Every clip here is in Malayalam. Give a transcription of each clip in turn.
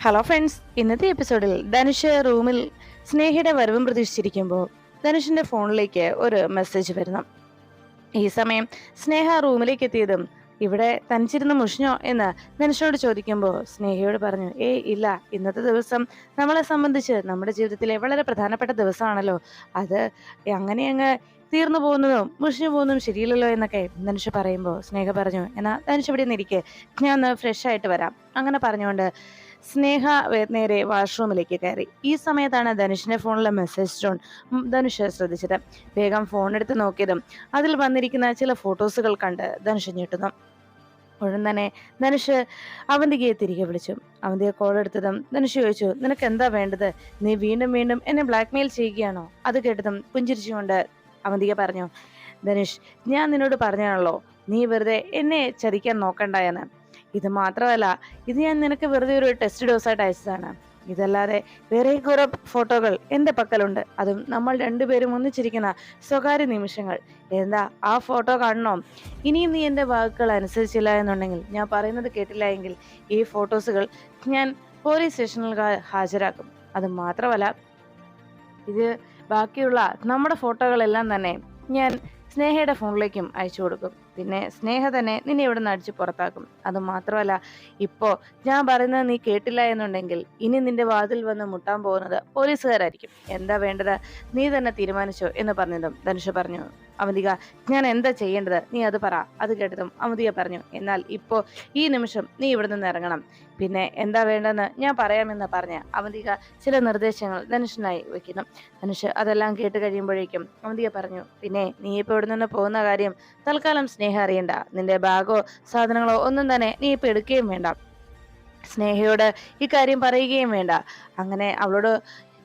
ഹലോ ഫ്രണ്ട്സ്, ഇന്നത്തെ എപ്പിസോഡിൽ ധനുഷ് റൂമിൽ സ്നേഹയുടെ വരവും പ്രതീക്ഷിച്ചിരിക്കുമ്പോൾ ധനുഷിന്റെ ഫോണിലേക്ക് ഒരു മെസ്സേജ് വരുന്നു. ഈ സമയം സ്നേഹ റൂമിലേക്ക് എത്തിയതും ഇവിടെ തനിച്ചിരുന്ന് മുഷിഞ്ഞോ എന്ന് ധനുഷിനോട് ചോദിക്കുമ്പോൾ സ്നേഹയോട് പറഞ്ഞു, ഇല്ല, ഇന്നത്തെ ദിവസം നമ്മളെ സംബന്ധിച്ച് നമ്മുടെ ജീവിതത്തിലെ വളരെ പ്രധാനപ്പെട്ട ദിവസമാണല്ലോ, അത് അങ്ങനെ അങ്ങ് തീർന്നു പോകുന്നതും മുഷിഞ്ഞു പോകുന്നതും ശരിയില്ലല്ലോ എന്നൊക്കെ ധനുഷ് പറയുമ്പോൾ സ്നേഹ പറഞ്ഞു, എന്നാ ധനുഷ് ഇവിടെ നിന്നിരിക്കെ, ഞാൻ ഒന്ന് ഫ്രഷ് ആയിട്ട് വരാം. അങ്ങനെ പറഞ്ഞുകൊണ്ട് സ്നേഹ നേരെ വാഷ്റൂമിലേക്ക് കയറി. ഈ സമയത്താണ് ധനുഷിന്റെ ഫോണിലെ മെസ്സേജ് ടോൺ ധനുഷ് ശ്രദ്ധിച്ചത്. വേഗം ഫോൺ എടുത്ത് നോക്കിയതും അതിൽ വന്നിരിക്കുന്ന ചില ഫോട്ടോസുകൾ കണ്ട് ധനുഷ് ഞെട്ടുന്നു. ഉടൻ തന്നെ ധനുഷ് അവന്തികയെ തിരികെ വിളിച്ചു. അവന്തിക കോൾ എടുത്തതും ധനുഷ് ചോദിച്ചു, നിനക്ക് എന്താ വേണ്ടത്? നീ വീണ്ടും വീണ്ടും എന്നെ ബ്ലാക്ക്മെയിൽ ചെയ്യുകയാണോ? അത് കേട്ടതും പുഞ്ചിരിച്ചുകൊണ്ട് അവന്തിക പറഞ്ഞു, ധനുഷ്, ഞാൻ നിന്നോട് പറഞ്ഞാണല്ലോ, നീ വെറുതെ എന്നെ ചതിക്കാൻ നോക്കണ്ട എന്ന്. ഇത് മാത്രമല്ല, ഇത് ഞാൻ നിനക്ക് വെറുതെ ഒരു ടെസ്റ്റ് ഡോസായിട്ട് അയച്ചതാണ്. ഇതല്ലാതെ വേറെ കുറെ ഫോട്ടോകൾ എന്റെ പക്കലുണ്ട്, അതും നമ്മൾ രണ്ടുപേരും ഒന്നിച്ചിരിക്കുന്ന സ്വകാര്യ നിമിഷങ്ങൾ. എന്താ ആ ഫോട്ടോ കാണണോ? ഇനിയും നീ എന്റെ വാക്കുകൾ അനുസരിച്ചില്ല എന്നുണ്ടെങ്കിൽ, ഞാൻ പറയുന്നത് കേട്ടില്ല എങ്കിൽ ഈ ഫോട്ടോസുകൾ ഞാൻ പോലീസ് സ്റ്റേഷനിൽ ഹാജരാക്കും. അത് മാത്രമല്ല, ഇത് ബാക്കിയുള്ള നമ്മുടെ ഫോട്ടോകളെല്ലാം തന്നെ ഞാൻ സ്നേഹയുടെ ഫോണിലേക്കും അയച്ചു കൊടുക്കും. പിന്നെ സ്നേഹ തന്നെ നിന്നെ ഇവിടെ നിന്ന് അടിച്ച് പുറത്താക്കും. അത് മാത്രമല്ല, ഇപ്പോ ഞാൻ പറയുന്നത് നീ കേട്ടില്ല എന്നുണ്ടെങ്കിൽ ഇനി നിന്റെ വാതിൽ വന്ന് മുട്ടാൻ പോകുന്നത് പോലീസുകാരായിരിക്കും. എന്താ വേണ്ടത്, നീ തന്നെ തീരുമാനിച്ചോ എന്ന് പറഞ്ഞതും ധനുഷ് പറഞ്ഞു, അവന്തിക, ഞാൻ എന്താ ചെയ്യേണ്ടത്, നീ അത് പറ. അത് കേട്ടതും അവന്തിക പറഞ്ഞു, എന്നാൽ ഇപ്പോ ഈ നിമിഷം നീ ഇവിടെ നിന്ന് ഇറങ്ങണം. പിന്നെ എന്താ വേണ്ടെന്ന് ഞാൻ പറയാമെന്ന് പറഞ്ഞ് അവന്തിക ചില നിർദ്ദേശങ്ങൾ ധനുഷിനായി വെക്കുന്നു. ധനുഷ് അതെല്ലാം കേട്ട് കഴിയുമ്പോഴേക്കും അവന്തിക പറഞ്ഞു, പിന്നെ നീ ഇപ്പൊ ഇവിടെ നിന്ന് പോകുന്ന കാര്യം തൽക്കാലം സ്നേഹ അറിയണ്ട. നിന്റെ ബാഗോ സാധനങ്ങളോ ഒന്നും തന്നെ നീ ഇപ്പൊ എടുക്കുകയും വേണ്ട. സ്നേഹയോട് ഇക്കാര്യം പറയുകയും വേണ്ട. അങ്ങനെ അവളോട്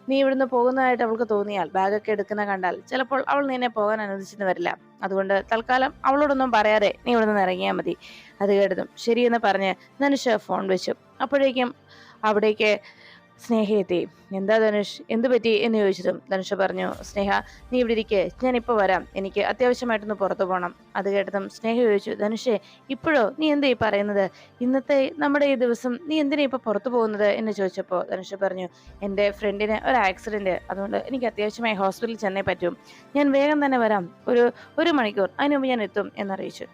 നീ ഇവിടുന്ന് പോകുന്നതായിട്ട് അവൾക്ക് തോന്നിയാൽ, ബാഗൊക്കെ എടുക്കുന്ന കണ്ടാൽ ചിലപ്പോൾ അവൾ നിന്നെ പോകാൻ അനുവദിച്ചെന്ന് വരില്ല. അതുകൊണ്ട് തൽക്കാലം അവളോടൊന്നും പറയാതെ നീ ഇവിടെ നിന്ന് ഇറങ്ങിയാൽ മതി. അത് കേട്ടതും ശരിയെന്ന് പറഞ്ഞ് ധനുഷ് ഫോൺ വെച്ചു. അപ്പോഴേക്കും അവിടേക്ക് സ്നേഹ എത്തി. എന്താ ധനുഷ്, എന്ത് പറ്റി എന്ന് ചോദിച്ചതും ധനുഷ് പറഞ്ഞു, സ്നേഹ, നീ ഇവിടെ ഇരിക്കെ, ഞാൻ ഇപ്പൊ വരാം, എനിക്ക് അത്യാവശ്യമായിട്ടൊന്ന് പുറത്തു പോകണം. അത് കേട്ടതും സ്നേഹ ചോദിച്ചു, ധനുഷേ, ഇപ്പോഴോ? നീ എന്താ ഈ പറയുന്നത്? ഇന്നത്തെ നമ്മുടെ ഈ ദിവസം നീ എന്തിനാ ഇപ്പൊ പുറത്തു പോകുന്നത് എന്ന് ചോദിച്ചപ്പോൾ ധനുഷ് പറഞ്ഞു, എൻ്റെ ഫ്രണ്ടിന് ഒരു ആക്സിഡന്റ്, അതുകൊണ്ട് എനിക്ക് അത്യാവശ്യമായി ഹോസ്പിറ്റലിൽ ചെന്നേ പറ്റും. ഞാൻ വേഗം തന്നെ വരാം, ഒരു മണിക്കൂർ, അതിനു മുമ്പ് ഞാൻ എത്തും എന്നറിയിച്ചു.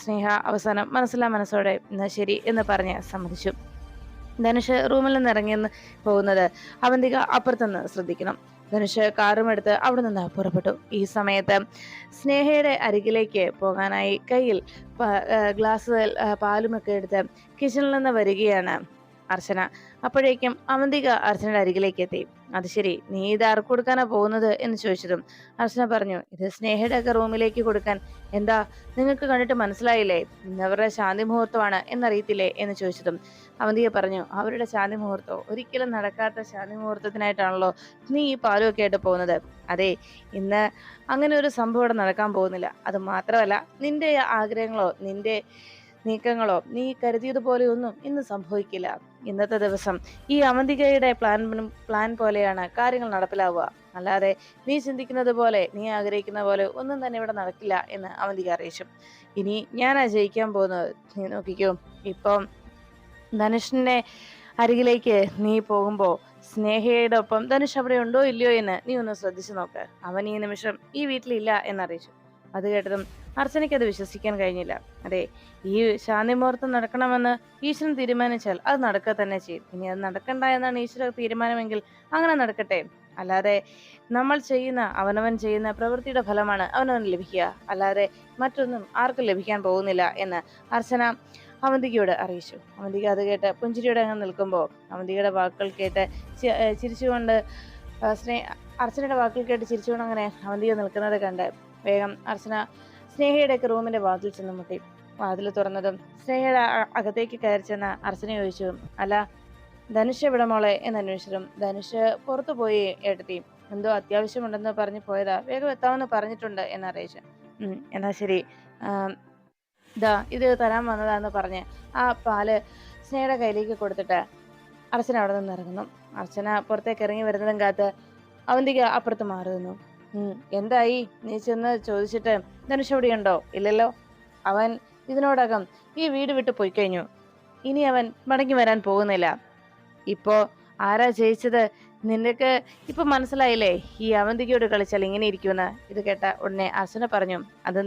സ്നേഹ അവസാനം മനസ്സിലാ മനസ്സോടെ എന്നാ ശരി എന്ന് പറഞ്ഞ് സമ്മതിച്ചു. ധനുഷ് റൂമിൽ നിന്ന് ഇറങ്ങിയെന്ന് പോകുന്നത് അവന്തിക അപ്പുറത്തുനിന്ന് ശ്രദ്ധിക്കണം. ധനുഷ് കാറും എടുത്ത് അവിടെ നിന്ന് പുറപ്പെട്ടു. ഈ സമയത്ത് സ്നേഹയുടെ അരികിലേക്ക് പോകാനായി കയ്യിൽ ഗ്ലാസ് പാലുമൊക്കെ എടുത്ത് കിച്ചണിൽ നിന്ന് വരികയാണ് അർച്ചന. അപ്പോഴേക്കും അവന്തിക അർച്ചനയുടെ അരികിലേക്ക് എത്തി. അത് ശരി, നീ ഇത് ആർക്ക് കൊടുക്കാനാ പോകുന്നത് എന്ന് ചോദിച്ചതും അർച്ചന പറഞ്ഞു, ഇത് സ്നേഹയുടെ ഒക്കെ റൂമിലേക്ക് കൊടുക്കാൻ. എന്താ, നിങ്ങൾക്ക് കണ്ടിട്ട് മനസ്സിലായില്ലേ? ഇന്നവരുടെ ശാന്തി മുഹൂർത്തമാണ് എന്നറിയത്തില്ലേ എന്ന് ചോദിച്ചതും അവന്തിക പറഞ്ഞു, അവരുടെ ശാന്തി മുഹൂർത്തം ഒരിക്കലും നടക്കാത്ത ശാന്തി മുഹൂർത്തത്തിനായിട്ടാണല്ലോ നീ ഈ പാലുമൊക്കെ ആയിട്ട് പോകുന്നത്. അതെ, ഇന്ന് അങ്ങനെ ഒരു സംഭവം ഇവിടെ നടക്കാൻ പോകുന്നില്ല. അത് മാത്രമല്ല, നിന്റെ ആഗ്രഹങ്ങളോ നിന്റെ നീക്കങ്ങളോ നീ കരുതിയതുപോലെ ഒന്നും ഇന്ന് സംഭവിക്കില്ല. ഇന്നത്തെ ദിവസം ഈ അവന്തികയുടെ പ്ലാൻ പോലെയാണ് കാര്യങ്ങൾ നടപ്പിലാവുക. അല്ലാതെ നീ ചിന്തിക്കുന്നത് പോലെ, നീ ആഗ്രഹിക്കുന്ന പോലെ ഒന്നും തന്നെ ഇവിടെ നടക്കില്ല എന്ന് അവന്തിക അറിയിച്ചു. ഇനി ഞാനാ ജയിക്കാൻ പോകുന്നത്, നീ നോക്കിക്കോ. ഇപ്പം ധനുഷിന്റെ അരികിലേക്ക് നീ പോകുമ്പോ സ്നേഹയുടെ ഒപ്പം ധനുഷ് അവിടെ ഉണ്ടോ ഇല്ലയോ എന്ന് നീ ഒന്ന് ശ്രദ്ധിച്ചു നോക്ക്. അവൻ ഈ നിമിഷം ഈ വീട്ടിലില്ല എന്നറിയിച്ചു. അത് കേട്ടതും അർച്ചനയ്ക്ക് അത് വിശ്വസിക്കാൻ കഴിഞ്ഞില്ല. അതെ, ഈ ശാന്തി മുഹൂർത്തം നടക്കണമെന്ന് ഈശ്വരൻ തീരുമാനിച്ചാൽ അത് നടക്കുക തന്നെ ചെയ്യും. ഇനി അത് നടക്കണ്ട എന്നാണ് ഈശ്വര തീരുമാനമെങ്കിൽ അങ്ങനെ നടക്കട്ടെ. അല്ലാതെ അവനവൻ ചെയ്യുന്ന പ്രവൃത്തിയുടെ ഫലമാണ് അവനവൻ ലഭിക്കുക, അല്ലാതെ മറ്റൊന്നും ആർക്കും ലഭിക്കാൻ പോകുന്നില്ല എന്ന് അർച്ചന അവന്തികയോട് അറിയിച്ചു. അവന്തിക അത് കേട്ട് പുഞ്ചിരിയോടെ അങ്ങ് നിൽക്കുമ്പോൾ അവന്തികയുടെ വാക്കുകൾ കേട്ട് ചിരിച്ചുകൊണ്ട് അർച്ചനയുടെ വാക്കുകൾ കേട്ട് ചിരിച്ചുകൊണ്ട് അങ്ങനെ അവന്തിക നിൽക്കുന്നത് കണ്ട് വേഗം അർച്ചന സ്നേഹയുടെ ഒക്കെ റൂമിന്റെ വാതിൽ ചെന്ന് മുട്ടി. വാതിൽ തുറന്നതും സ്നേഹയുടെ അകത്തേക്ക് കയറി ചെന്ന അർച്ചന ചോദിച്ചു, അല്ല ധനുഷ് എവിടെ മോളെ എന്ന് അന്വേഷിച്ചതും ധനുഷ് പുറത്തു പോയി ഏട്ടത്തി, എന്തോ അത്യാവശ്യമുണ്ടെന്ന് പറഞ്ഞു പോയതാ, വേഗം എത്താമെന്ന് പറഞ്ഞിട്ടുണ്ട് എന്നറിയിച്ചു. എന്നാ ശരി, ഇത് തരാൻ വന്നതാന്ന് പറഞ്ഞ് ആ പാല് സ്നേഹയുടെ കയ്യിലേക്ക് കൊടുത്തിട്ട് അർച്ചന അവിടെ നിന്ന് ഇറങ്ങുന്നു. അർച്ചന പുറത്തേക്ക് ഇറങ്ങി വരുന്നതും കാത്ത് അവന്തിക അപ്പുറത്ത് മാറുന്നു. എന്തായി, നീ ചെന്ന് ചോദിച്ചിട്ട് ധനുഷ് എവിടെയുണ്ടോ? ഇല്ലല്ലോ, അവൻ ഇതിനോടകം ഈ വീട് വിട്ട് പോയി കഴിഞ്ഞു. ഇനി അവൻ മടങ്ങി വരാൻ പോകുന്നില്ല. ഇപ്പോ ആരാ ജയിച്ചത്? നിനക്ക് ഇപ്പൊ മനസ്സിലായില്ലേ ഈ അവന്തികയോട് കളിച്ചാൽ ഇങ്ങനെ ഇരിക്കുമെന്ന്? ഇത് കേട്ട ഉടനെ അർച്ചന പറഞ്ഞു, അത്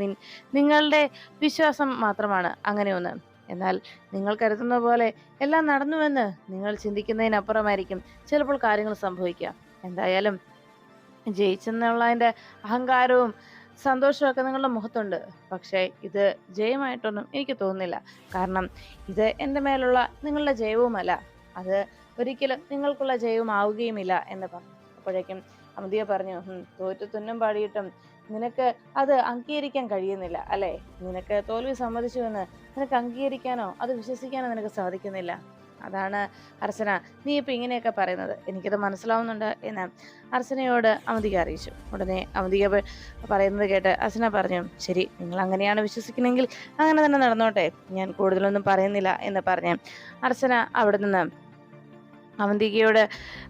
നിങ്ങളുടെ വിശ്വാസം മാത്രമാണ് അങ്ങനെയൊന്ന്. എന്നാൽ നിങ്ങൾ കരുതുന്ന പോലെ എല്ലാം നടന്നുവെന്ന് നിങ്ങൾ ചിന്തിക്കുന്നതിനപ്പുറമായിരിക്കും ചിലപ്പോൾ കാര്യങ്ങൾ സംഭവിക്കുക. എന്തായാലും ജയിച്ചെന്നുള്ളതിന്റെ അഹങ്കാരവും സന്തോഷവും ഒക്കെ നിങ്ങളുടെ മുഖത്തുണ്ട്. പക്ഷേ ഇത് ജയമായിട്ടൊന്നും എനിക്ക് തോന്നുന്നില്ല. കാരണം ഇത് എൻ്റെ മേലുള്ള നിങ്ങളുടെ ജയവുമല്ല. അത് ഒരിക്കലും നിങ്ങൾക്കുള്ള ജയവുമാവുകയുമില്ല എന്ന് പറഞ്ഞു. അപ്പോഴേക്കും അമിതിയ പറഞ്ഞു, തോറ്റു തുന്നം പാടിയിട്ടും നിനക്ക് അത് അംഗീകരിക്കാൻ കഴിയുന്നില്ല അല്ലേ? നിനക്ക് തോൽവി സമ്മതിച്ചുവെന്ന് നിനക്ക് അംഗീകരിക്കാനോ അത് വിശ്വസിക്കാനോ നിനക്ക് സാധിക്കുന്നില്ല. അതാണ് അർച്ചന നീ ഇപ്പൊ ഇങ്ങനെയൊക്കെ പറയുന്നത്. എനിക്കത് മനസ്സിലാവുന്നുണ്ട് എന്ന് അർച്ചനയോട് അവന്തിക അറിയിച്ചു. ഉടനെ അവന്തിക പറയുന്നത് കേട്ട് അർച്ചന പറഞ്ഞു, ശരി, നിങ്ങൾ അങ്ങനെയാണ് വിശ്വസിക്കുന്നെങ്കിൽ അങ്ങനെ തന്നെ നടന്നോട്ടെ, ഞാൻ കൂടുതലൊന്നും പറയുന്നില്ല എന്ന് പറഞ്ഞ് അർച്ചന അവിടെ നിന്ന് അവന്തികയോട്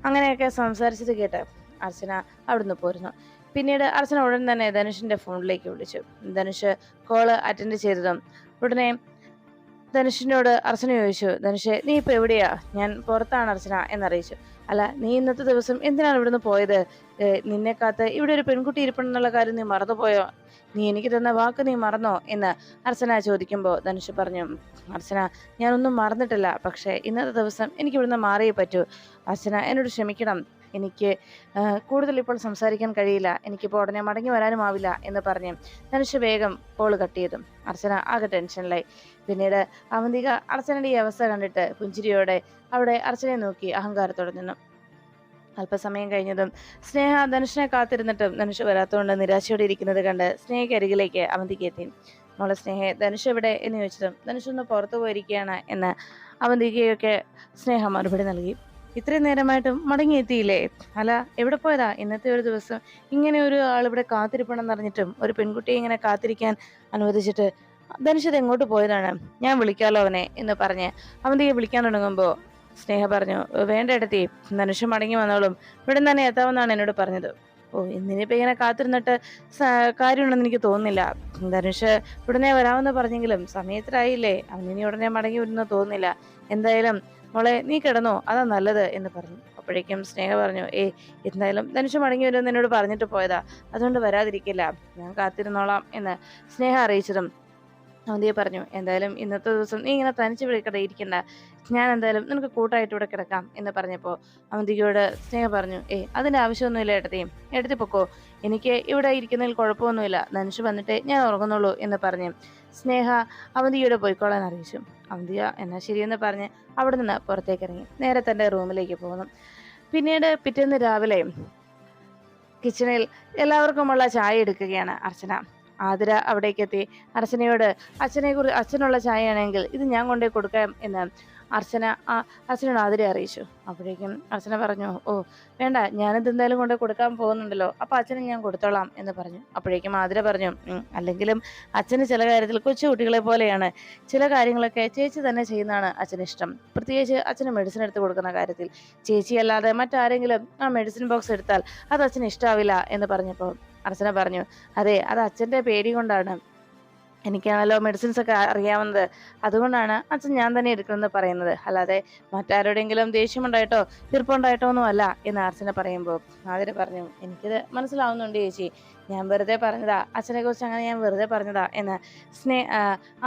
അങ്ങനെയൊക്കെ സംസാരിച്ചത് കേട്ട് അർച്ചന അവിടുന്ന് പോരുന്നു. പിന്നീട് അർച്ചന ഉടൻ തന്നെ ധനുഷിന്റെ ഫോണിലേക്ക് വിളിച്ചു. ധനുഷ് കോള് അറ്റൻഡ് ചെയ്തതും ഉടനെ ധനുഷിനോട് അർച്ചന ചോദിച്ചു, ധനുഷെ നീ ഇപ്പൊ എവിടെയാ? ഞാൻ പുറത്താണ് അർച്ചന എന്നറിയിച്ചു. അല്ല, നീ ഇന്നത്തെ ദിവസം എന്തിനാണ് ഇവിടുന്ന് പോയത്? നിന്നെ കാത്ത് ഇവിടെ ഒരു പെൺകുട്ടി ഇരിപ്പുണ്ടെന്നുള്ള കാര്യം നീ മറന്നുപോയോ? നീ എനിക്ക് തന്ന വാക്ക് നീ മറന്നോ എന്ന് അർച്ചന ചോദിക്കുമ്പോൾ ധനുഷ് പറഞ്ഞു, അർച്ചന ഞാനൊന്നും മറന്നിട്ടില്ല, പക്ഷെ ഇന്നത്തെ ദിവസം എനിക്ക് ഇവിടുന്ന് മാറിയേ പറ്റൂ. അർച്ചന എന്നോട് ക്ഷമിക്കണം, എനിക്ക് കൂടുതൽ ഇപ്പോൾ സംസാരിക്കാൻ കഴിയില്ല, എനിക്കിപ്പോൾ ഉടനെ മടങ്ങി വരാനും ആവില്ല എന്ന് പറഞ്ഞ് ധനുഷ് വേഗം കോള് കട്ട് ചെയ്തു. അർച്ചന ആകെ ടെൻഷനിലായി. പിന്നീട് അവന്തിക അർച്ചനയുടെ ഈ അവസ്ഥ കണ്ടിട്ട് പുഞ്ചിരിയോടെ അവിടെ അർച്ചനയെ നോക്കി അഹങ്കാരത്തോടെ നിന്നു. അല്പസമയം കഴിഞ്ഞതും സ്നേഹ ധനുഷിനെ കാത്തിരുന്നിട്ടും ധനുഷ് വരാത്തതുകൊണ്ട് നിരാശയോടെ ഇരിക്കുന്നത് കണ്ട് സ്നേഹയ്ക്ക് അരികിലേക്ക് അവന്തിക എത്തി. മോളെ സ്നേഹയെ, ധനുഷ് എവിടെ എന്ന് ചോദിച്ചതും ധനുഷ് ഒന്ന് പുറത്തു പോയിരിക്കുകയാണ് എന്ന് അവന്തികയൊക്കെ സ്നേഹ മറുപടി നൽകി. ഇത്രയും നേരമായിട്ടും മടങ്ങിയെത്തിയില്ലേ? അല്ല, എവിടെ പോയതാ? ഇന്നത്തെ ഒരു ദിവസം ഇങ്ങനെ ഒരു ആൾ ഇവിടെ കാത്തിരിപ്പണമെന്ന് അറിഞ്ഞിട്ടും ഒരു പെൺകുട്ടിയെ ഇങ്ങനെ കാത്തിരിക്കാൻ അനുവദിച്ചിട്ട് ധനുഷ് ഇത് എങ്ങോട്ട് പോയതാണ്? ഞാൻ വിളിക്കാലോ അവനെ എന്ന് പറഞ്ഞ് അവന്തിയെ വിളിക്കാൻ തുടങ്ങുമ്പോൾ സ്നേഹ പറഞ്ഞു, വേണ്ട ഇടത്തി, ധനുഷ് മടങ്ങി വന്നോളും, ഇവിടെ തന്നെ എത്താമെന്നാണ് എന്നോട് പറഞ്ഞത്. ഓ, ഇന്നിനിപ്പോ ഇങ്ങനെ കാത്തിരുന്നിട്ട് കാര്യമുണ്ടെന്ന് എനിക്ക് തോന്നുന്നില്ല. ധനുഷ് ഉടനെ വരാമെന്ന് പറഞ്ഞെങ്കിലും സമയത്തിലായില്ലേ, അവനിനി ഉടനെ മടങ്ങി വരുന്ന തോന്നുന്നില്ല. എന്തായാലും മോളെ നീ കിടന്നോ, അതാ നല്ലത് എന്ന് പറഞ്ഞു. അപ്പോഴേക്കും സ്നേഹ പറഞ്ഞു, എന്തായാലും ധനുഷ് മടങ്ങി വരുമെന്ന് എന്നോട് പറഞ്ഞിട്ട് പോയതാ, അതുകൊണ്ട് വരാതിരിക്കില്ല, ഞാൻ കാത്തിരുന്നോളാം എന്ന് സ്നേഹ അറിയിച്ചതും അവന്തിയെ പറഞ്ഞു, എന്തായാലും ഇന്നത്തെ ദിവസം നീ ഇങ്ങനെ തനിച്ച് ഇവിടെ ഇരിക്കണ്ട, ഞാൻ എന്തായാലും നിനക്ക് കൂട്ടായിട്ട് ഇവിടെ കിടക്കാം എന്ന് പറഞ്ഞപ്പോൾ അവന്തികയോട് സ്നേഹ പറഞ്ഞു, അതിന്റെ ആവശ്യമൊന്നുമില്ല ഏട്ടത്തിയും, എടുത്തി പൊക്കോ, എനിക്ക് ഇവിടെ ഇരിക്കുന്നതിൽ കുഴപ്പമൊന്നുമില്ല, ധനുഷ് വന്നിട്ടേ ഞാൻ ഉറങ്ങുന്നുള്ളൂ എന്ന് പറഞ്ഞ് സ്നേഹ അവന്തികയോട് പോയിക്കോളാൻ അറിയിച്ചു. അവന്തിക എന്നാ ശരിയെന്ന് പറഞ്ഞ് അവിടെ നിന്ന് പുറത്തേക്ക് ഇറങ്ങി നേരെ തന്റെ റൂമിലേക്ക് പോകുന്നു. പിന്നീട് പിറ്റേന്ന് രാവിലെ കിച്ചണിൽ എല്ലാവർക്കുമുള്ള ചായ എടുക്കുകയാണ് അർച്ചന. ആതിര അവിടേക്ക് എത്തി അർച്ചനയോട് അച്ഛനുള്ള ചായയാണെങ്കിൽ ഇത് ഞാൻ കൊണ്ടേ കൊടുക്കാം എന്ന് അച്ഛനോട് ആതിര അറിയിച്ചു. അപ്പോഴേക്കും അർച്ചന പറഞ്ഞു, വേണ്ട, ഞാനിത് എന്തായാലും കൊണ്ടേ കൊടുക്കാൻ പോകുന്നുണ്ടല്ലോ, അപ്പൊ അച്ഛന് ഞാൻ കൊടുത്തോളാം എന്ന് പറഞ്ഞു. അപ്പോഴേക്കും ആതിര പറഞ്ഞു, അല്ലെങ്കിലും അച്ഛന് ചില കാര്യത്തിൽ കൊച്ചുകുട്ടികളെ പോലെയാണ്, ചില കാര്യങ്ങളൊക്കെ ചേച്ചി തന്നെ ചെയ്യുന്നതാണ് അച്ഛന് ഇഷ്ടം, പ്രത്യേകിച്ച് അച്ഛന് മെഡിസിൻ എടുത്ത് കൊടുക്കുന്ന കാര്യത്തിൽ. ചേച്ചി അല്ലാതെ മറ്റാരെങ്കിലും ആ മെഡിസിൻ ബോക്സ് എടുത്താൽ അത് അച്ഛന് ഇഷ്ടാവില്ല എന്ന് പറഞ്ഞപ്പോൾ അർച്ചന പറഞ്ഞു, അതെ, അത് അച്ഛൻ്റെ പേടി കൊണ്ടാണ്, എനിക്കാണല്ലോ മെഡിസിൻസ് ഒക്കെ അറിയാവുന്നത്, അതുകൊണ്ടാണ് അച്ഛൻ ഞാൻ തന്നെ എടുക്കണമെന്ന് പറയുന്നത്, അല്ലാതെ മറ്റാരോടെങ്കിലും ദേഷ്യമുണ്ടായിട്ടോ തീർപ്പുണ്ടായിട്ടോ ഒന്നും അല്ല എന്ന് അർച്ചന പറയുമ്പോൾ ആതിര പറഞ്ഞു, എനിക്കിത് മനസ്സിലാവുന്നുണ്ട് ചേച്ചി, ഞാൻ വെറുതെ പറഞ്ഞതാ, അച്ഛനെ കുറിച്ച് അങ്ങനെ ഞാൻ വെറുതെ പറഞ്ഞതാ എന്ന്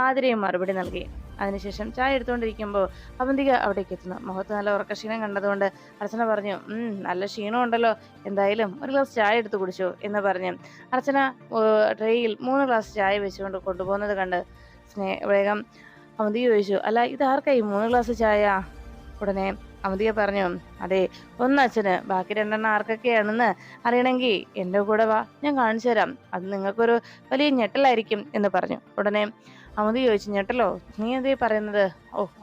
ആതിരയും മറുപടി നൽകി. അതിനുശേഷം ചായ എടുത്തുകൊണ്ടിരിക്കുമ്പോൾ അവന്തിക അവിടേക്ക് എത്തുന്നു. മുഖത്ത് നല്ല ഉറക്കക്ഷീണം കണ്ടതുകൊണ്ട് അർച്ചന പറഞ്ഞു, നല്ല ക്ഷീണം ഉണ്ടല്ലോ, എന്തായാലും ഒരു ഗ്ലാസ് ചായ എടുത്ത് കുടിച്ചു എന്ന് പറഞ്ഞ് അർച്ചന ട്രേയിൽ 3 ഗ്ലാസ് ചായ വെച്ചുകൊണ്ട് കൊണ്ടുപോകുന്നത് കണ്ട് വേഗം അവന്തിക ചോദിച്ചു, അല്ല ഇത് ആർക്കായി 3 ഗ്ലാസ് ചായ? ഉടനെ അവന്തിക പറഞ്ഞു, അതെ, ഒന്ന് അച്ഛന്, ബാക്കി 2 ആർക്കൊക്കെയാണെന്ന് അറിയണമെങ്കിൽ എൻ്റെ കൂടെ വാ, ഞാൻ കാണിച്ചു തരാം, അത് നിങ്ങൾക്കൊരു വലിയ ഞെട്ടലായിരിക്കും എന്ന് പറഞ്ഞു. ഉടനെ അവന്തിക ചോദിച്ചു, ഞെട്ടലോ? നീ എന്തേ പറയുന്നത്?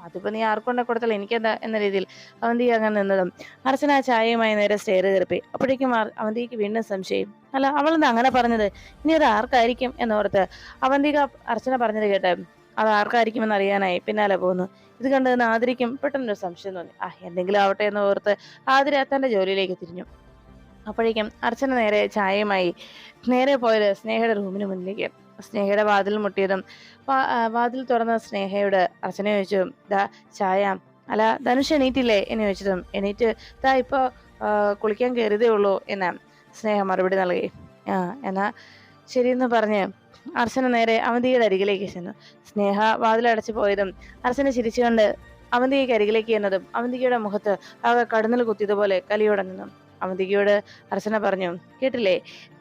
അതിപ്പോ നീ ആർക്കൊണ്ട കൊടുത്തല്ലോ, എനിക്കെന്താ എന്ന രീതിയിൽ അവന്തിക അങ്ങനെ നിന്നതും അർച്ചന ചായയുമായി നേരെ സ്റ്റെയർ കയറിപ്പോയി. അപ്പോഴേക്കും അവന്തികയ്ക്ക് വീണ്ടും സംശയം, അല്ല അവളെന്താ അങ്ങനെ പറഞ്ഞത്, ഇനി അത് ആർക്കായിരിക്കും എന്നോർത്ത് അവന്തിക അർച്ചന പറഞ്ഞത് കേട്ട് അത് ആർക്കായിരിക്കുമെന്ന് അറിയാനായി പിന്നാലെ പോകുന്നു. ഇത് കണ്ടതിന് ആതിരയ്ക്കും പെട്ടെന്നൊരു സംശയം തോന്നി. എന്തെങ്കിലും ആവട്ടെ എന്ന് ഓർത്ത് ആതിര തന്റെ ജോലിയിലേക്ക് തിരിഞ്ഞു. അപ്പോഴേക്കും അർച്ചന നേരെ ചായയുമായി നേരെ പോയത് സ്നേഹയുടെ റൂമിന് മുന്നിലേക്ക്. സ്നേഹയുടെ വാതിൽ മുട്ടിയതും വാതിൽ തുറന്ന സ്നേഹയോട് അർച്ചന ചോദിച്ചു, ചായ അല്ല ധനുഷ് എണീറ്റില്ലേ എന്ന് ചോദിച്ചതും എണീറ്റ് താ ഇപ്പൊ കുളിക്കാൻ കയറിയതേ ഉള്ളൂ എന്ന് സ്നേഹ മറുപടി നൽകി. എന്നാ ശരിയെന്ന് പറഞ്ഞ് അർച്ചന നേരെ അവന്തികയുടെ അരികിലേക്ക് ചെന്നു. സ്നേഹ വാതിലടച്ചു പോയതും അർച്ചന ചിരിച്ചുകൊണ്ട് അവന്തികയ്ക്ക് അരികിലേക്ക് എന്നതും അവന്തികയുടെ മുഖത്ത് ആകെ കടന്നൽ കുത്തിയതുപോലെ കലിയോടെ നിന്നു. അവന്തികയോട് അർച്ചന പറഞ്ഞു, കേട്ടില്ലേ,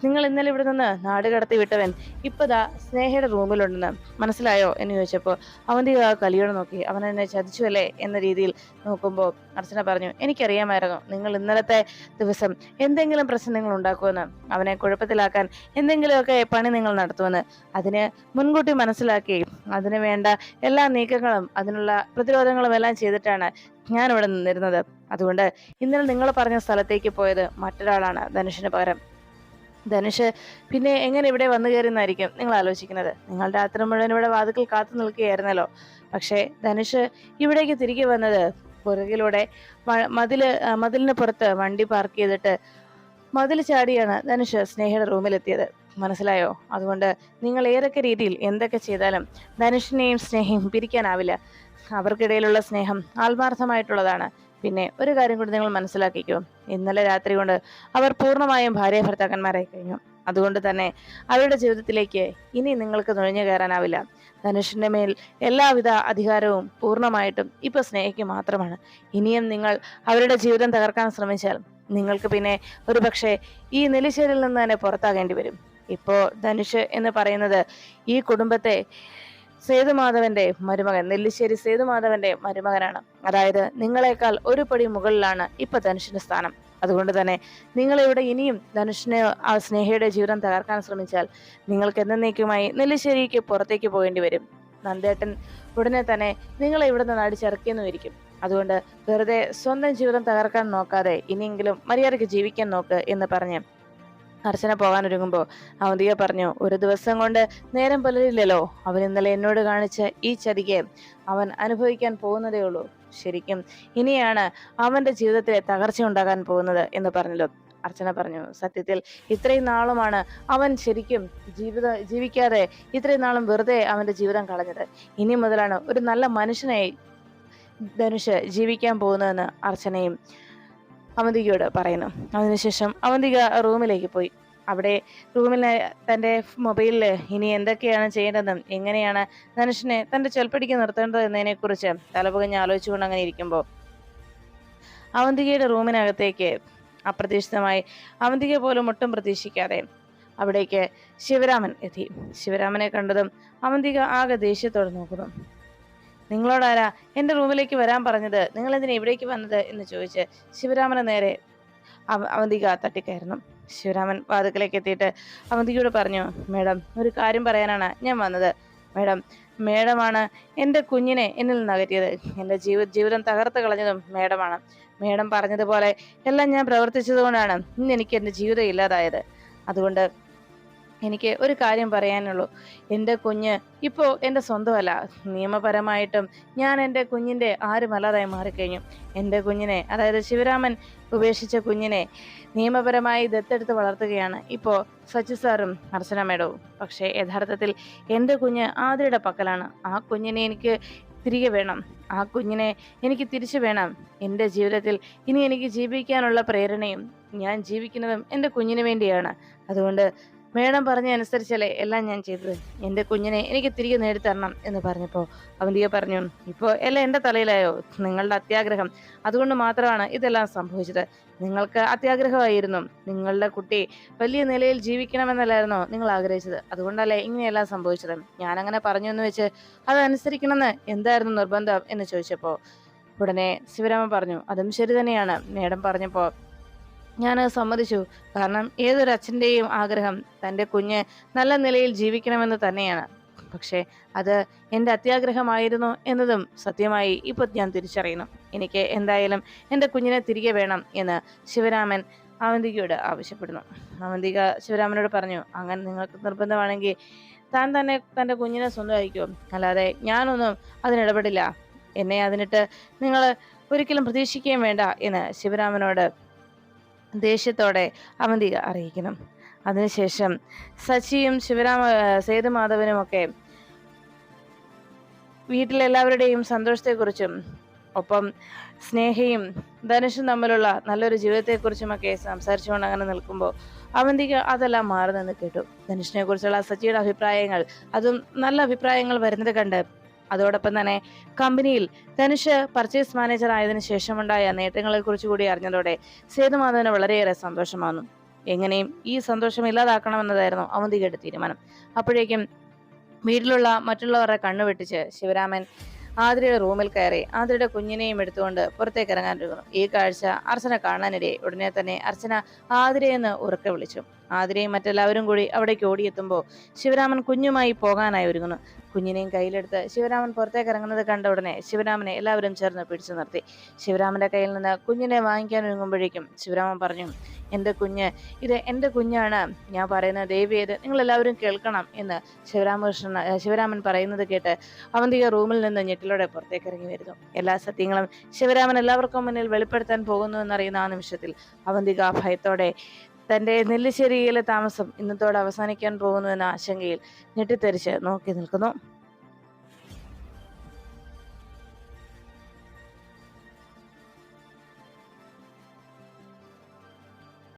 നിങ്ങൾ ഇന്നലെ ഇവിടെ നിന്ന് നാട് കടത്തി വിട്ടവൻ ഇപ്പതാ സ്നേഹയുടെ റൂമിലുണ്ടെന്ന് മനസ്സിലായോ എന്ന് ചോദിച്ചപ്പോൾ അവന്തിക ആ കലിയോടെ നോക്കി. അവൻ എന്നെ ചതിച്ചുവല്ലേ എന്ന രീതിയിൽ നോക്കുമ്പോൾ അർച്ചന പറഞ്ഞു, എനിക്കറിയാമായിരുന്നു നിങ്ങൾ ഇന്നലത്തെ ദിവസം എന്തെങ്കിലും പ്രശ്നം നിങ്ങൾ ഉണ്ടാക്കുമെന്ന്, അവനെ കുഴപ്പത്തിലാക്കാൻ എന്തെങ്കിലുമൊക്കെ പണി നിങ്ങൾ നടത്തുമെന്ന്. അതിന് മുൻകൂട്ടി മനസ്സിലാക്കി അതിന് വേണ്ട എല്ലാ നീക്കങ്ങളും അതിനുള്ള പ്രതിരോധങ്ങളും എല്ലാം ചെയ്തിട്ടാണ് ഞാൻ ഇവിടെ നിന്നിരുന്നത്. അതുകൊണ്ട് ഇന്നലെ നിങ്ങൾ പറഞ്ഞ സ്ഥലത്തേക്ക് പോയത് മറ്റൊരാളാണ് ധനുഷിന് പകരം. ധനുഷ് പിന്നെ എങ്ങനെ ഇവിടെ വന്നു കയറിയെന്നായിരിക്കും നിങ്ങൾ ആലോചിക്കുന്നത്. നിങ്ങൾ രാത്രി മുഴുവൻ ഇവിടെ വാതിൽക്കൽ കാത്തു നിൽക്കുകയായിരുന്നല്ലോ. പക്ഷേ ധനുഷ് ഇവിടേക്ക് തിരികെ വന്നത് പുറകിലൂടെ മതിലിന് പുറത്ത് വണ്ടി പാർക്ക് ചെയ്തിട്ട് മതിൽ ചാടിയാണ് ധനുഷ് സ്നേഹയുടെ റൂമിലെത്തിയത്. മനസ്സിലായോ? അതുകൊണ്ട് നിങ്ങൾ ഏതൊക്കെ രീതിയിൽ എന്തൊക്കെ ചെയ്താലും ധനുഷിനെയും സ്നേഹയും പിരിക്കാനാവില്ല. അവർക്കിടയിലുള്ള സ്നേഹം ആത്മാർത്ഥമായിട്ടുള്ളതാണ്. പിന്നെ ഒരു കാര്യം കൂടി നിങ്ങൾ മനസ്സിലാക്കിക്കോ, ഇന്നലെ രാത്രി കൊണ്ട് അവർ പൂർണ്ണമായും ഭാര്യ ഭർത്താക്കന്മാരായി കഴിഞ്ഞു. അതുകൊണ്ട് തന്നെ അവരുടെ ജീവിതത്തിലേക്ക് ഇനി നിങ്ങൾക്ക് നുഴഞ്ഞു കയറാനാവില്ല. ധനുഷിന്റെ മേൽ എല്ലാവിധ അധികാരവും പൂർണ്ണമായിട്ടും ഇപ്പൊ സ്നേഹയ്ക്ക് മാത്രമാണ്. ഇനിയും നിങ്ങൾ അവരുടെ ജീവിതം തകർക്കാൻ ശ്രമിച്ചാൽ നിങ്ങൾക്ക് പിന്നെ ഒരു പക്ഷേ ഈ നെല്ലിശ്ശേരിയിൽ നിന്ന് തന്നെ പുറത്താകേണ്ടി വരും. ഇപ്പോ ധനുഷ് എന്ന് പറയുന്നത് ഈ കുടുംബത്തെ സേതുമാധവന്റെ മരുമകൻ, നെല്ലിശ്ശേരി സേതുമാധവന്റെ മരുമകനാണ്. അതായത് നിങ്ങളെക്കാൾ ഒരു പടി മുകളിലാണ് ഇപ്പൊ ധനുഷിന്റെ സ്ഥാനം. അതുകൊണ്ട് തന്നെ നിങ്ങൾ ഇവിടെ ഇനിയും ധനുഷിനെ ആ സ്നേഹയുടെ ജീവിതം തകർക്കാൻ ശ്രമിച്ചാൽ നിങ്ങൾക്ക് എന്നേക്കുമായി നെല്ലിശ്ശേരിക്ക് പുറത്തേക്ക് പോകേണ്ടി വരും. നന്ദേട്ടൻ ഉടനെ തന്നെ നിങ്ങളെ ഇവിടുന്ന് നടിച്ചിറക്കിയെന്നുമിരിക്കും. അതുകൊണ്ട് വെറുതെ സ്വന്തം ജീവിതം തകർക്കാൻ നോക്കാതെ ഇനിയെങ്കിലും മര്യാദയ്ക്ക് ജീവിക്കാൻ നോക്ക് എന്ന് പറഞ്ഞ് അർച്ചന പോകാനൊരുങ്ങുമ്പോൾ അവന്തിക പറഞ്ഞു, ഒരു ദിവസം കൊണ്ട് നേരം പുലരില്ലല്ലോ. അവൻ ഇന്നലെ എന്നോട് കാണിച്ച ഈ ചതിക്ക് അവൻ അനുഭവിക്കാൻ പോകുന്നതേ ഉള്ളൂ. ശരിക്കും ഇനിയാണ് അവന്റെ ജീവിതത്തിലെ തകർച്ച ഉണ്ടാകാൻ പോകുന്നത് എന്ന് പറഞ്ഞല്ലോ. അർച്ചന പറഞ്ഞു, സത്യത്തിൽ ഇത്രയും നാളുമാണ് അവൻ ശരിക്കും ജീവിക്കാതെ ഇത്രയും നാളും വെറുതെ അവന്റെ ജീവിതം കളഞ്ഞത്. ഇനി മുതലാണ് ഒരു നല്ല മനുഷ്യനായി ധനുഷ് ജീവിക്കാൻ പോകുന്നതെന്ന് അർച്ചനയും അവന്തികയോട് പറയുന്നു. അതിനുശേഷം അവന്തിക റൂമിലേക്ക് പോയി. അവിടെ റൂമിൽ തൻ്റെ മൊബൈലിൽ ഇനി എന്തൊക്കെയാണ് ചെയ്യേണ്ടതെന്നും എങ്ങനെയാണ് ധനുഷിനെ തൻ്റെ ചൊൽപ്പടിക്ക് നിർത്തേണ്ടത് എന്നതിനെ കുറിച്ച് തലപുകഞ്ഞ് ആലോചിച്ചുകൊണ്ട് അങ്ങനെ ഇരിക്കുമ്പോൾ അവന്തികയുടെ റൂമിനകത്തേക്ക് അപ്രതീക്ഷിതമായി അവന്തിക പോലും ഒട്ടും പ്രതീക്ഷിക്കാതെ അവിടേക്ക് ശിവരാമൻ എത്തി. ശിവരാമനെ കണ്ടതും അവന്തിക ആകെ ദേഷ്യത്തോടെ നോക്കുന്നു. നിങ്ങളോടാരാ എൻ്റെ റൂമിലേക്ക് വരാൻ പറഞ്ഞത്? നിങ്ങൾ എന്തിനാ ഇവിടേക്ക് വന്നത് എന്ന് ചോദിച്ച് ശിവരാമന് നേരെ അവന്തിക തട്ടിക്കയറുന്നു. ശിവരാമൻ വാതിക്കലേക്ക് എത്തിയിട്ട് അവന്തികയോട് പറഞ്ഞു, മേഡം, ഒരു കാര്യം പറയാനാണ് ഞാൻ വന്നത്. മേഡമാണ് എൻ്റെ കുഞ്ഞിനെ എന്നിൽ നിന്ന് അകറ്റിയത്. എൻ്റെ ജീവിതം തകർത്ത് കളഞ്ഞതും മേഡമാണ്. മേഡം പറഞ്ഞതുപോലെ എല്ലാം ഞാൻ പ്രവർത്തിച്ചതുകൊണ്ടാണ് ഇന്ന് എനിക്ക് എൻ്റെ ജീവിതം ഇല്ലാതായത്. അതുകൊണ്ട് എനിക്ക് ഒരു കാര്യം പറയാനുള്ളൂ, എൻ്റെ കുഞ്ഞ് ഇപ്പോൾ എൻ്റെ സ്വന്തമല്ല. നിയമപരമായിട്ടും ഞാൻ എൻ്റെ കുഞ്ഞിൻ്റെ ആരുമല്ലാതായി മാറിക്കഴിഞ്ഞു. എൻ്റെ കുഞ്ഞിനെ, അതായത് ശിവരാമൻ ഉപേക്ഷിച്ച കുഞ്ഞിനെ നിയമപരമായി ദത്തെടുത്ത് വളർത്തുകയാണ് ഇപ്പോൾ സച്ചി സാറും അർച്ചന മേഡവും. പക്ഷേ യഥാർത്ഥത്തിൽ എൻ്റെ കുഞ്ഞ് ആതിരയുടെ പക്കലാണ്. ആ കുഞ്ഞിനെ എനിക്ക് തിരികെ വേണം. ആ കുഞ്ഞിനെ എനിക്ക് തിരിച്ചു വേണം. എൻ്റെ ജീവിതത്തിൽ ഇനി എനിക്ക് ജീവിക്കാനുള്ള പ്രേരണയും ഞാൻ ജീവിക്കുന്നതും എൻ്റെ കുഞ്ഞിന് വേണ്ടിയാണ്. അതുകൊണ്ട് മേഡം പറഞ്ഞ അനുസരിച്ചല്ലേ എല്ലാം ഞാൻ ചെയ്തത്. എൻ്റെ കുഞ്ഞിനെ എനിക്ക് തിരികെ നേടിത്തരണം എന്ന് പറഞ്ഞപ്പോൾ അവന്തിക പറഞ്ഞു, ഇപ്പോൾ എല്ലാം എൻ്റെ തലയിലായോ? നിങ്ങളുടെ അത്യാഗ്രഹം, അതുകൊണ്ട് മാത്രമാണ് ഇതെല്ലാം സംഭവിച്ചത്. നിങ്ങൾക്ക് അത്യാഗ്രഹമായിരുന്നു. നിങ്ങളുടെ കുട്ടി വലിയ നിലയിൽ ജീവിക്കണമെന്നല്ലായിരുന്നോ നിങ്ങൾ ആഗ്രഹിച്ചത്? അതുകൊണ്ടല്ലേ ഇങ്ങനെയെല്ലാം സംഭവിച്ചത്. ഞാനങ്ങനെ പറഞ്ഞു എന്ന് വെച്ച് അതനുസരിക്കണമെന്ന് എന്തായിരുന്നു നിർബന്ധം എന്ന് ചോദിച്ചപ്പോൾ ഉടനെ ശിവരാമൻ പറഞ്ഞു, അതും ശരി തന്നെയാണ്. മേഡം പറഞ്ഞപ്പോൾ ഞാൻ സമ്മതിച്ചു. കാരണം ഏതൊരു അച്ഛൻ്റെയും ആഗ്രഹം തൻ്റെ കുഞ്ഞ് നല്ല നിലയിൽ ജീവിക്കണമെന്ന് തന്നെയാണ്. പക്ഷേ അത് എൻ്റെ അത്യാഗ്രഹമായിരുന്നു എന്നതും സത്യമായി ഇപ്പോൾ ഞാൻ തിരിച്ചറിയുന്നു. എനിക്ക് എന്തായാലും എൻ്റെ കുഞ്ഞിനെ തിരികെ വേണം എന്ന് ശിവരാമൻ അവന്തികയോട് ആവശ്യപ്പെടുന്നു. അവന്തിക ശിവരാമനോട് പറഞ്ഞു, അങ്ങനെ നിങ്ങൾക്ക് നിർബന്ധമാണെങ്കിൽ താൻ തന്നെ തൻ്റെ കുഞ്ഞിനെ സ്വന്തമായിരിക്കും, അല്ലാതെ ഞാനൊന്നും അതിനിടപെടില്ല. എന്നെ അതിനിട്ട് നിങ്ങൾ ഒരിക്കലും പ്രതീക്ഷിക്കുകയും വേണ്ട എന്ന് ശിവരാമനോട് ദേഷ്യത്തോടെ അവന്തിക അറിയിക്കണം. അതിനുശേഷം സച്ചിയും സേതുമാധവനും ഒക്കെ വീട്ടിലെല്ലാവരുടെയും സന്തോഷത്തെക്കുറിച്ചും ഒപ്പം സ്നേഹയും ധനുഷും തമ്മിലുള്ള നല്ലൊരു ജീവിതത്തെക്കുറിച്ചുമൊക്കെ സംസാരിച്ചുകൊണ്ട് അങ്ങനെ നിൽക്കുമ്പോൾ അവന്തിക അതെല്ലാം മാറി നിന്ന് കേട്ടു. ധനുഷിനെ കുറിച്ചുള്ള സച്ചിയുടെ അഭിപ്രായങ്ങൾ, അതും നല്ല അഭിപ്രായങ്ങൾ വരുന്നത് കണ്ട്, അതോടൊപ്പം തന്നെ കമ്പനിയിൽ ധനുഷ് പർച്ചേസ് മാനേജർ ആയതിനു ശേഷമുണ്ടായ നേട്ടങ്ങളെ കുറിച്ച് കൂടി അറിഞ്ഞതോടെ സേതുമാധവന് വളരെയേറെ സന്തോഷമാകുന്നു. എങ്ങനെയും ഈ സന്തോഷം ഇല്ലാതാക്കണമെന്നതായിരുന്നു അവന്തികയുടെ തീരുമാനം. അപ്പോഴേക്കും വീട്ടിലുള്ള മറ്റുള്ളവരുടെ കണ്ണു വെട്ടിച്ച് ശിവരാമൻ ആതിരയുടെ റൂമിൽ കയറി ആതിരയുടെ കുഞ്ഞിനെയും എടുത്തുകൊണ്ട് പുറത്തേക്ക് ഇറങ്ങാൻ ഒരുങ്ങുന്നു. ഈ കാഴ്ച അർച്ചന കാണാനിടെ ഉടനെ തന്നെ അർച്ചന ആതിരയെന്ന് ഉറക്കെ വിളിച്ചു. ആതിരയും മറ്റെല്ലാവരും കൂടി അവിടേക്ക് ഓടിയെത്തുമ്പോൾ ശിവരാമൻ കുഞ്ഞുമായി പോകാനായി ഒരുങ്ങുന്നു. കുഞ്ഞിനെയും കയ്യിലെടുത്ത് ശിവരാമൻ പുറത്തേക്ക് ഇറങ്ങുന്നത് കണ്ട ഉടനെ ശിവരാമനെ എല്ലാവരും ചേർന്ന് പിടിച്ചു നിർത്തി. ശിവരാമന്റെ കയ്യിൽ നിന്ന് കുഞ്ഞിനെ വാങ്ങിക്കാൻ ഒരുങ്ങുമ്പോഴേക്കും ശിവരാമൻ പറഞ്ഞു, എന്റെ കുഞ്ഞ്, ഇത് എന്റെ കുഞ്ഞാണ്, ഞാൻ പറയുന്നത് ദയവേത് നിങ്ങൾ എല്ലാവരും കേൾക്കണം എന്ന് ശിവരാമൻ പറയുന്നത് കേട്ട് അവന്തിക റൂമിൽ നിന്ന് ഞെട്ടിലോടെ പുറത്തേക്ക് ഇറങ്ങി വരുന്നു. എല്ലാ സത്യങ്ങളും ശിവരാമൻ എല്ലാവർക്കും മുന്നിൽ വെളിപ്പെടുത്താൻ പോകുന്നു എന്നറിയുന്ന ആ നിമിഷത്തിൽ അവന്തിക ഭയത്തോടെ തന്റെ നെല്ലിശ്ശേരിയിലെ താമസം ഇന്നത്തോടെ അവസാനിക്കാൻ പോകുന്നു എന്ന ആശങ്കയിൽ ഞെട്ടിത്തെറിച്ച് നോക്കി നിൽക്കുന്നു.